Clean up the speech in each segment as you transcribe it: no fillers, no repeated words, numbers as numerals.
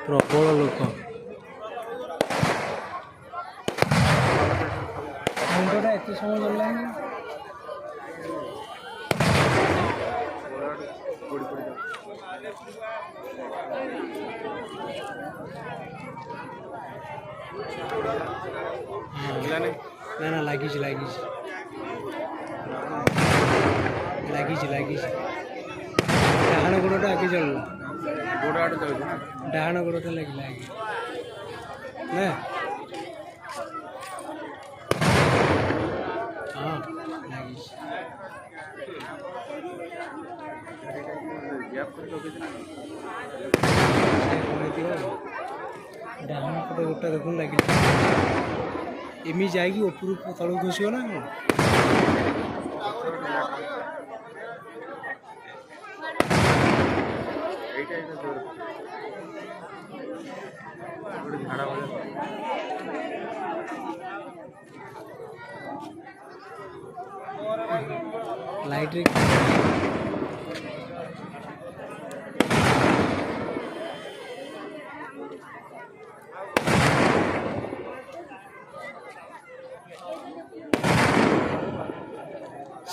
प्रबल लोक मुंडटा एत समय गला ना ना लगी डाण गोड़टा आगे चलना डाण गोड़टा लगे ना हाँ लगी डाण पटे गोटा देखुन लगे एमी जाएगी ऊपर तल घुसो ना लाइट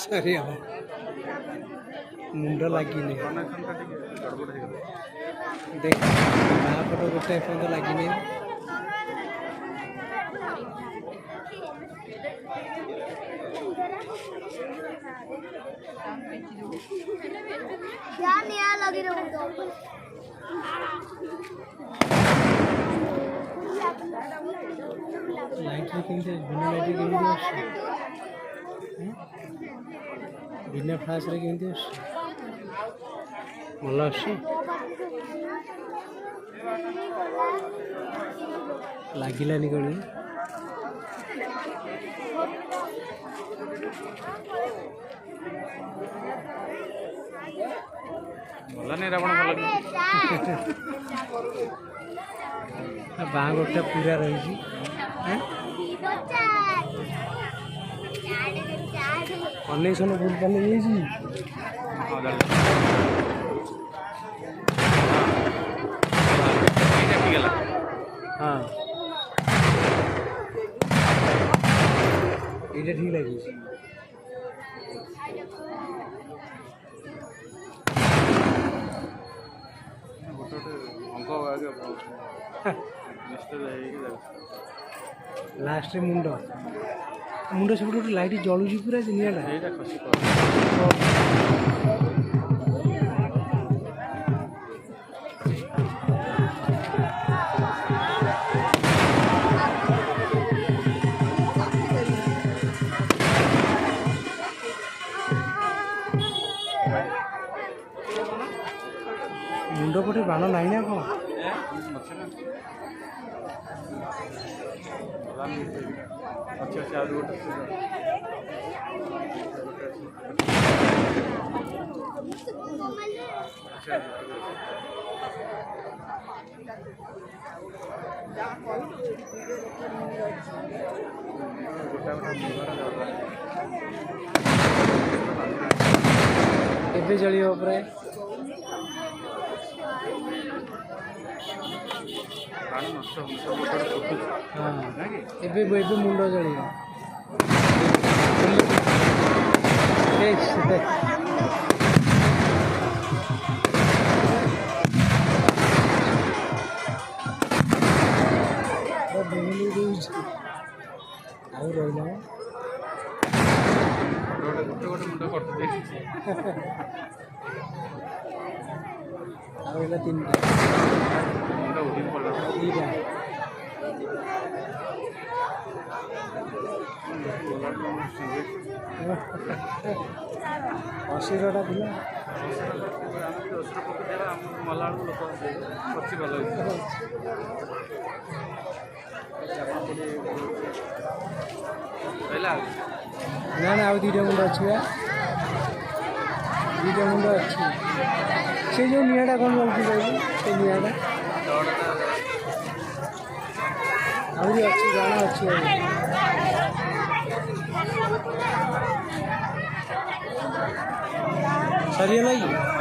सरी मुंड लगे देख पट गोटे एपर्त लगे लाइट बिना लाइट बिना फ्लाश रे केमती भल लगिलानी कौन बाँ गोटा पूरा रही कनेक्शन भूल पाले हाँ ये ठीक लगी लास्ट मुंड मुंड सब गोटे लाइट जलुची पूरा निआटा मुंड पटे बाण नाई ना कौन अच्छा अच्छा आलू ଏବେ ଜଳିବ ପ୍ରାୟ ହଁ ଏବେ ଏବେ ମୁଣ୍ଡ ଜଳିବ ଆଉ ରହିଲା ଗୋଟେ ମୁଣ୍ଡ କଟୁଛି ଆଉ ରହିଲା ତିନିଟା ମୁଣ୍ଡ ଉଠିକି ପଡ଼ିଲା ଦୁଇଟା ଅଶୀଟା ଥିଲା ମଲା ବେଳକୁ ଲୋକ ପଚି ଭଲ ହେଇଛି ରହିଲା ନା ନା ଆଉ ଦୁଇଟା ମୁଣ୍ଡ ଅଛି ବା ଦୁଇଟା ମୁଣ୍ଡ ଅଛି ସେ ଯେଉଁ ନିଆଁଟା କ'ଣ ଯାଉଛି କହିଲି ସେ ନିଆଁଟା ଆହୁରି ଅଛି ଜାଣ ଅଛି ସରିଗଲା କି